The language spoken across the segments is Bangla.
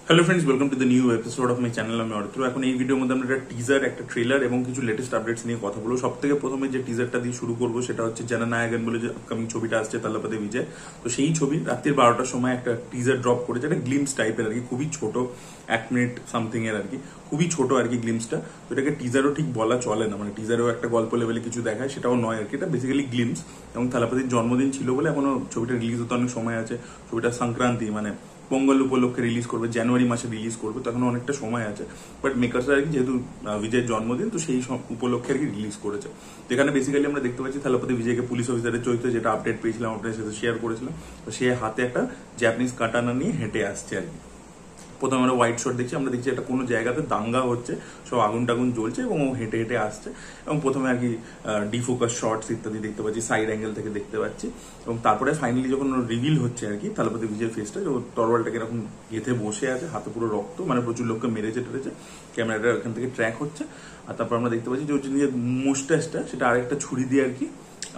Hello friends, welcome to the new episode of my channel. আমি অর্থ। এখন এই ভিডিওর মধ্যে আমরা একটা টিজার, একটা ট্রেলার এবং কিছু লেটেস্ট আপডেটস নিয়ে কথা বলবো। সব থেকে প্রথমে যে টিজারটা দিয়ে শুরু করবো সেটা হচ্ছে জননায়কন বলে যে আপকামিং ছবিটা আসছে থালাপতি বিজয়। তো সেই ছবি রাত্রির 12টার সময় একটা টিজার ড্রপ করেছে, একটা গ্লিমস টাইপের আর কি, খুবই ছোট, 1 মিনিট সামথিং এর আর কি, খুবই ছোট আর কি গ্লিমসটা। তো এটাকে টিজারও ঠিক বলা চলে না, মানে টিজারও একটা গল্প লেভেলে কিছু দেখায় সেটাও নয় আর কি, এটা বেসিক্যালি গ্লিমস। এবং থালাপতির জন্মদিন ছিল বলে এখনো ছবিটা রিলিজ হতে অনেক সময় আছে। ছবিটা সংক্রান্তি মানে পোঙ্গল উপলক্ষে রিলিজ করবে, জানুয়ারি মাসে রিলিজ করবে, তখন অনেকটা সময় আছে। বাট মেকার্সরা আর কি যেহেতু বিজয়ের জন্মদিন, তো সেই উপলক্ষে আর কি রিলিজ করেছে। যেখানে বেসিক্যালি আমরা দেখতে পাচ্ছি থালাপতি বিজয়কে পুলিশ অফিসারের চরিত্রে, যেটা আপডেট পেয়েছিলাম আপনার সাথে শেয়ার করেছিলাম, তো সে হাতে একটা জাপানিজ কাটানা নিয়ে হেঁটে আসছে আর কি। প্রথমে আমরা হোয়াইট শট দেখছি, আমরা দেখছি একটা কোনো জায়গাতে দাঙ্গা হচ্ছে, সব আগুন টাগুন জ্বলছে এবং ও হেঁটে হেঁটে আসছে। এবং প্রথমে আর কি ডিফোকাস শর্টস ইত্যাদি দেখতে পাচ্ছি, সাইড অ্যাঙ্গেল থেকে দেখতে পাচ্ছি। এবং তারপরে ফাইনালি যখন রিভিল হচ্ছে আর কি থালাপতি বিজয়ের ফেসটা, ও তরোয়ালটাকে এরকম গেঁথে বসে আছে, হাতে পুরো রক্ত, মানে প্রচুর লোককে মেরেছে টেরেছে, ক্যামেরাটা এখান থেকে ট্র্যাক হচ্ছে। আর তারপর আমরা দেখতে পাচ্ছি যে ওর যে মুস্টাচটা, সেটা আরেকটা ছুরি দিয়ে আর কি,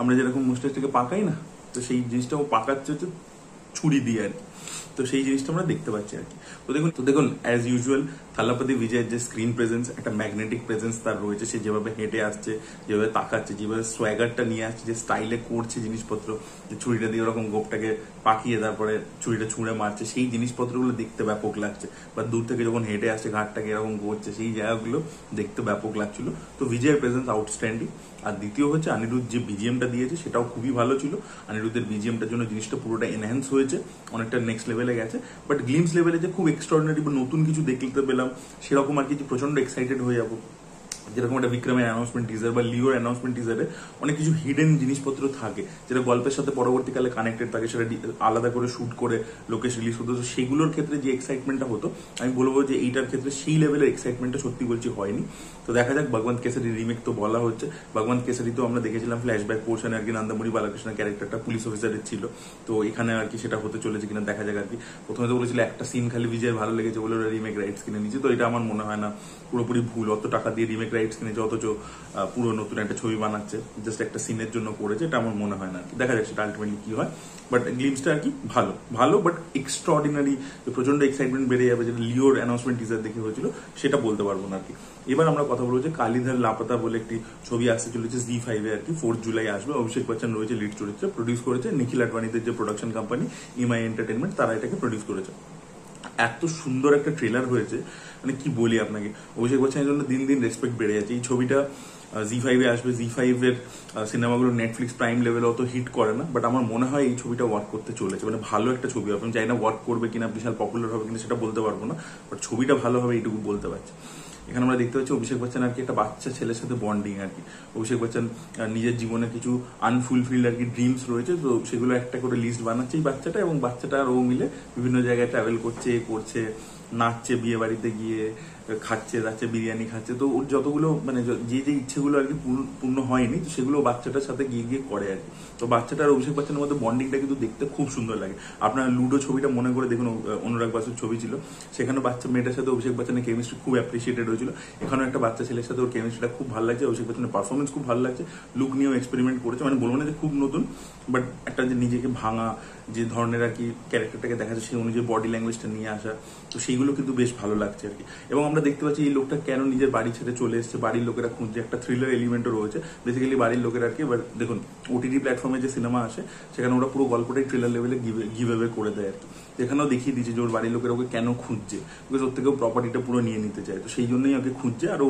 আমরা যেরকম মুস্টাচটাকে পাকাই না, তো সেই জিনিসটা ও পাকাচ্ছে হচ্ছে ছুরি দিয়ে আর কি। তো সেই জিনিসটা আমরা দেখতে পাচ্ছি আর কি। তো দেখুন অ্যাজ ইউজুয়াল থালাপতি বিজয়ের যে স্ক্রিন প্রেজেন্স, একটা ম্যাগনেটিক প্রেজেন্স তার রয়েছে। সে যেভাবে হেঁটে আসছে, যেভাবে তাকাচ্ছে, যেভাবে সোয়াগারটা নিয়ে আসছে, যে স্টাইলে করছে জিনিসপত্র, যে ছুরিটা দিয়ে ওরকম গোপটাকে পাকিয়ে তারপরে ছুরিটা ছুঁড়ে মারছে, সেই জিনিসপত্রগুলো দেখতে ব্যাপক লাগছে। বা দূর থেকে যখন হেঁটে আসছে, ঘাটটাকে এরকম করছে, সেই জায়গাগুলো দেখতে ব্যাপক লাগছিল। তো বিজয়ের প্রেজেন্স আউটস্ট্যান্ডিং। আর দ্বিতীয় হচ্ছে অনিরুদ্ধ যে বিজিএমটা দিয়েছে সেটাও খুবই ভালো ছিল। অনিরুদ্ধের বিজিএমটার জন্য জিনিসটা পুরোটা এনহ্যান্স হয়েছে, অনেকটা নেক্সট লেভেলে গেছে। বাট গ্লিমস লেভেলে যে খুব এক্সট্রাঅর্ডিনারি বা নতুন কিছু দেখতে পেলাম সেরকম আর কি, যে প্রচন্ড এক্সাইটেড হয়ে যাবো। যেরকম একটা বিক্রমের অ্যানাউন্সমেন্ট টিজার বা লিওর অ্যানাউন্সমেন্ট টিজারে অনেক কিছু হিডেন জিনিসপত্র থাকে, যেটা গল্পের সাথে পরবর্তীকালে কানেক্টেড থাকে, সেটা আলাদা করে শুট করে লোকেশ রিলিজ হতো। তো সেগুলোর ক্ষেত্রে যে এক্সাইটমেন্টটা হতো, আমি বলবো যে এইটার ক্ষেত্রে সেই লেভেলের এক্সাইটমেন্টটা সত্যি বলছি হয়নি। তো দেখা যাক, ভগবন্ত কেসারি রিমেক তো বলা হচ্ছে। ভগবন্ত কেসারি তো আমরা দেখেছিলাম ফ্ল্যাশব্যাক পোর্শনে আর কি, নন্দমুরি বালাকৃষ্ণের ক্যারেক্টারটা পুলিশ অফিসারের ছিল। তো এখানে আর কি সেটা হতে চলেছে কিনা দেখা যাক আর কি। প্রথমে তো বলেছিল একটা সিন খালি বিজয়ের ভালো লেগেছে বলে ওরা রিমেক রাইটস কিনে নিচ্ছে, তো এটা আমার মনে হয় না পুরোপুরি ভুল। অত টাকা দিয়ে রিমেক রাইটস কিনেছে, অথচ পুরো নতুন একটা ছবি বানাচ্ছে, জাস্ট একটা সিনের জন্য করেছে, এটা আমার মনে হয় না। দেখা যাক সেটা আলটিমেটলি কি হয়। বাট গ্লিমসটা আর কি ভালো ভালো, বাট এক্সট্রাঅর্ডিনারি প্রচন্ড এক্সাইটমেন্ট বেড়ে যাবে, যেটা লিওর অ্যানাউন্সমেন্ট টিজার দেখে হয়েছিল, সেটা বলতে পারবো না আর কি। এবার আমরা কথা বলবো যে কালীধর লাপাতা বলে একটি ছবি আসতে চলেছে ZEE5 এ আর কি, 4 জুলাই আসবে। অভিষেক বচ্চন রয়েছে লিড চরিত্রে, প্রডিউস করেছে নিখিল আডবাণীদের যে প্রোডাকশন কোম্পানি EMI এন্টারটেনমেন্ট, তারা এটাকে প্রডিউস করেছে। এত সুন্দর একটা ট্রেলার হয়েছে, মানে কি বলি আপনাকে, অভিষেক বচ্চনের জন্য দিন দিন রেসপেক্ট বেড়ে যাচ্ছে। এই ছবিটা ZEE5 এ আসবে। ZEE5 এর সিনেমাগুলো নেটফ্লিক্স প্রাইম লেভেলে অত হিট করে না, বাট আমার মনে হয় এই ছবিটা ওয়ার্ক করতে চলেছে, মানে ভালো একটা ছবি হবে। আমি জানি না ওয়ার্ক করবে কিনা, বিশাল পপুলার হবে কিনা সেটা বলতে পারবো না, বাট ছবিটা ভালো হবে এইটুকু বলতে পারছি। এখানে আমরা দেখতে পাচ্ছি অভিষেক বচ্চন আর কি একটা বাচ্চা ছেলের সাথে বন্ডিং আর কি। অভিষেক বচ্চন নিজের জীবনে কিছু আনফুলফিল্ড আর কি ড্রিমস রয়েছে, তো সেগুলো একটা করে লিস্ট বানাচ্ছে এই বাচ্চাটা, এবং বাচ্চাটা আর ও মিলে বিভিন্ন জায়গায় ট্রাভেল করছে, নাচছে, বিয়ে বাড়িতে গিয়ে খাচ্ছে যাচ্ছে, বিরিয়ানি খাচ্ছে। তো ওর যতগুলো মানে যে ইচ্ছেগুলো আর কি পূর্ণ হয়নি, তো সেগুলো বাচ্চাটার সাথে গিয়ে করে আর কি। তো বাচ্চাটা আর অভিষেক বচ্চনের মধ্যে বন্ডিংটা কিন্তু দেখতে খুব সুন্দর লাগে। আপনার লুডো ছবিটা মনে করে দেখুন, অনুরাগ বাসুর ছবি ছিল, সেখানে বাচ্চা মেয়েটার সাথে অভিষেক বচ্চনের কেমিস্ট্রি খুব অ্যাপ্রিসিয়েটেড হয়েছিল। এখানেও একটা বাচ্চা ছেলের সাথে ওর কেমিস্ট্রিটা খুব ভালো লাগছে, অভিষেক বচ্চনের পারফরমেন্স খুব ভালো লাগছে, লুক নিয়েও এক্সপেরিমেন্ট করেছে। মানে বলবো না যে খুব নতুন, বাট একটা যে নিজেকে ভাঙা যে ধরনের আর কি ক্যারেক্টারটাকে দেখা যাচ্ছে, সেই অনুযায়ী বডি ল্যাঙ্গুয়েজটা নিয়ে আসা, তো সেইগুলো কিন্তু বেশ ভালো লাগছে আর কি। এবং আমরা দেখতে পাচ্ছি এই লোকটা কেন নিজের বাড়ি ছেড়ে চলে এসেছে, বাড়ির লোকেরা খুঁজছে, একটা থ্রিলার এলিমেন্টও রয়েছে বেসিক্যালি বাড়ির লোকের আর কি। এবার দেখুন OTT প্ল্যাটফর্মে যে সিনেমা আসে, সেখানে ওরা পুরো গল্পটাই ট্রেলার লেভেলে গিভ অ্যাওয়ে করে দেয় আর কি। এখানেও দেখিয়ে দিচ্ছে যে ওর বাড়ির লোকেরা ওকে কেন খুঁজছে, বিকজ ওর থেকেও প্রপার্টিটা পুরো নিয়ে নিতে চায়, তো সেই জন্যই ওকে খুঁজছে, আর ও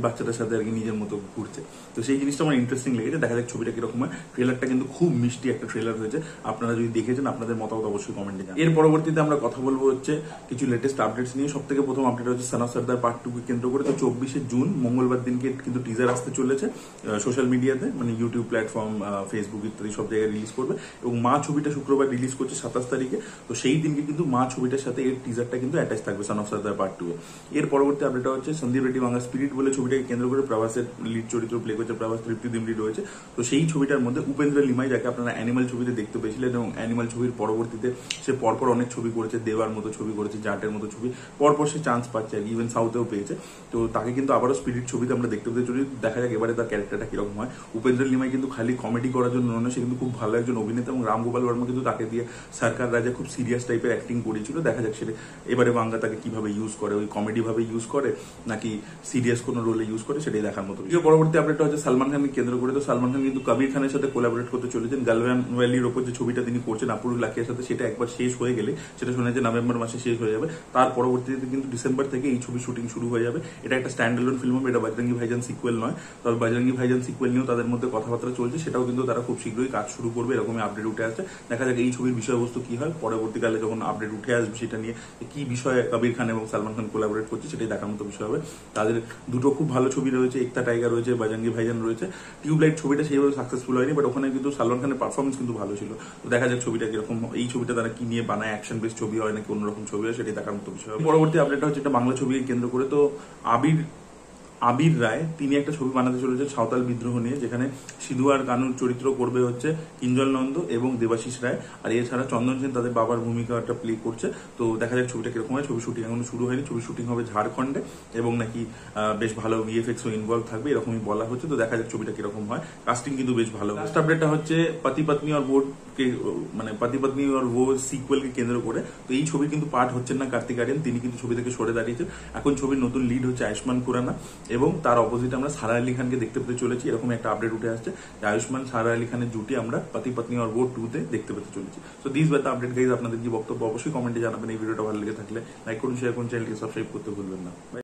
বাচ্চাটার সাথে আর কি নিজের মতো ঘুরছে। তো সেই জিনিসটা আমার ইন্টারেস্টিং লেগেছে। দেখা যাক ছবিটা কিরকম হয়। ট্রেলারটা কিন্তু খুব মিষ্টি একটা ট্রেলার হয়েছে, আপনারা যদি দেখেছেন আপনাদের মতামত অবশ্যই কমেন্টে জানান। এর পরবর্তীতে আমরা কথা বলবো হচ্ছে কিছু লেটেস্ট আপডেটস নিয়ে। সব থেকে প্রথম আপডেট হচ্ছে সন অফ সর্দার পার্ট 2 কে কেন্দ্র করে, তো 24শে জুন মঙ্গলবার দিনকে কিন্তু টিজার আসতে চলেছে সোশ্যাল মিডিয়াতে, মানে ইউটিউব প্ল্যাটফর্ম, ফেসবুক ইত্যাদি সব জায়গায় রিলিজ করবে। এবং মা ছবিটা শুক্রবার রিলিজ করছে 27 তারিখে, তো সেই দিনকে কিন্তু মা ছবিটার সাথে এর টিজারটা কিন্তু অ্যাটাচ থাকবে সন অফ সর্দার পার্ট 2 এ। এর পরবর্তী আপডেটটা হচ্ছে সন্দীপ রেড্ডি বাংলা স্পিরিট বলে ছবিটাকে কেন্দ্র করে প্রভাসের লিড চরিত্র প্লে করছে, প্রভাস তৃপ্তি দিমরি রয়েছে। তো সেই ছবিটার মধ্যে উপেন্দ্র লিমাই, যাকে আপনারা অ্যানিমাল ছবিতে দেখতে পেয়েছিলেন, এবং অ্যানিমাল ছবির পরবর্তীতে সে পরপর অনেক ছবি করেছে, দেওয়ার মতো ছবি করেছে, জাটের মতো ছবি, পরপর সে চান্স পাচ্ছে আর কি, ইভেন সাউথেও পেয়েছে। তো তাকে কিন্তু আবারও স্পিরিট ছবিতে আমরা দেখতে পেতে চলি। দেখা যাক এবারে তার ক্যারেক্টারটা কিরকম হয়। উপেন্দ্র লিমাই কিন্তু খালি কমেডি করার জন্য নয়, সে কিন্তু খুব ভালো একজন অভিনেতা, এবং রামগোপাল বর্মা কিন্তু তাকে দিয়ে সরকার রাজা খুব সিরিয়াস টাইপের টাইপের অ্যাক্টিং করেছিল, দেখা যাক সেটা এবারে বাংলা তাকে কিভাবে ইউজ করে, ওই কমেডি ভাবে ইউজ করে নাকি সিরিয়াস কোনো রোলে ইউজ করে, সেটাই দেখার মতো। পরবর্তী আপডেটটা হচ্ছে সালমান খানকে কেন্দ্র করে। তো সালমান খান কিন্তু কবির খানের সাথে কোলাবরেট করতে চলেছেন গালওয়ান ভ্যালির ওপর যে ছবিটা তিনি করছেন আপুরুল লাকিয়ার সাথে, সেটা একবার শেষ হয়ে গেলে, সেটা শোনা যায় নভেম্বর মাসে শেষ হয়ে যাবে, তার পরবর্তীতে কিন্তু ডিসেম্বর থেকে এই ছবি শুটিং শুরু হয়ে যাবে। এটা একটা স্ট্যান্ড অ্যালোন ফিল্ম হবে, এটা বজরঙ্গি ভাইজান সিকুয়েল নয়। তবে বজরঙ্গি ভাইজান সিকুয়েল নিয়েও তাদের মধ্যে কথাবার্তা চলছে, সেটাও কিন্তু তারা খুব শীঘ্রই কাজ শুরু করবে, এরকমই আপডেট উঠে আসছে। দেখা যাক এই ছবির বিষয়বস্তু কি হয়, পরবর্তীকালে যখন আপডেট উঠে আসবে সেটা নিয়ে কি বিষয়ে কবির খান এবং সালমান খান কোলাবরেট করছে, সেটাই দেখার মতো বিষয় হবে। তাদের দুটো খুব ভালো ছবি রয়েছে, একতা টাইগার রয়েছে, বজরঙ্গি ভাইজান রয়েছে। টিউবলাইট ছবিটা সেইভাবে সাকসেসফুল হয়নি, বাট ওখানে কিন্তু সালমান খানের পারফরমেন্স কিন্তু ভালো ছিল। তো দেখা যাক ছবিটা কিরকম, এই ছবিটা তারা কি নিয়ে বানায়, অ্যাকশন বেস ছবি হয় নাকি অন্যরকম ছবি হয়, সেটাই দেখার মতো বিষয়। পরবর্তী আপডেটটা হচ্ছে একটা বাংলা ছবিকে কেন্দ্র করে। তো আবির রায় তিনি একটা ছবি বানাতে চলেছে সাঁওতাল বিদ্রোহ নিয়ে, যেখানে সিধু আর কানুর চরিত্র করবে হচ্ছে কিঞ্জল নন্দ এবং দেবাশিস রায়, আর এছাড়া চন্দন সেন তাদের বাবার ভূমিকাটা প্লে করছে। তো দেখা যাক ছবিটা কিরকম হয়। ছবি শুটিং এখনো শুরু হয়নি, ছবি শুটিং হবে ঝাড়খণ্ডে এবং নাকি বেশ ভালো ভিএফএক্সও ইনভলভ থাকবে, এরকমই বলা হচ্ছে। তো দেখা যাক ছবিটা কিরকম হয়, কাস্টিং কিন্তু বেশ ভালো। লাস্ট আপডেটটা হচ্ছে পতি পত্নী আর বোর্ড কে, মানে পতি পত্নী আর वो সিকুয়েলকে কেন্দ্র করে। তো এই ছবি কিন্তু পার্ট হচ্ছেন না কার্তিক আরিয়ান, তিনি কিন্তু ছবি থেকে সরে দাঁড়িয়েছেন। এখন ছবির নতুন লিড হচ্ছে আয়ুষ্মান খুরানা এবং তার অপোজিট আমরা সারা আলী খানকে দেখতে পেতে চলেছি, এরকম একটা আপডেট উঠে আসছে যে আয়ুষ্মান সারা আলী খানের জুটি আমরা পতি পত্নী আর वो 2 তে দেখতে পেতে চলেছি। So this was the update guys. আপনাদের কি বক্তব্য অবশ্যই কমেন্টে জানাবেন। এই ভিডিওটা ভালো লেগে থাকলে লাইক করুন, শেয়ার করুন, চ্যানেলকে সাবস্ক্রাইব করতে ভুলবেন না।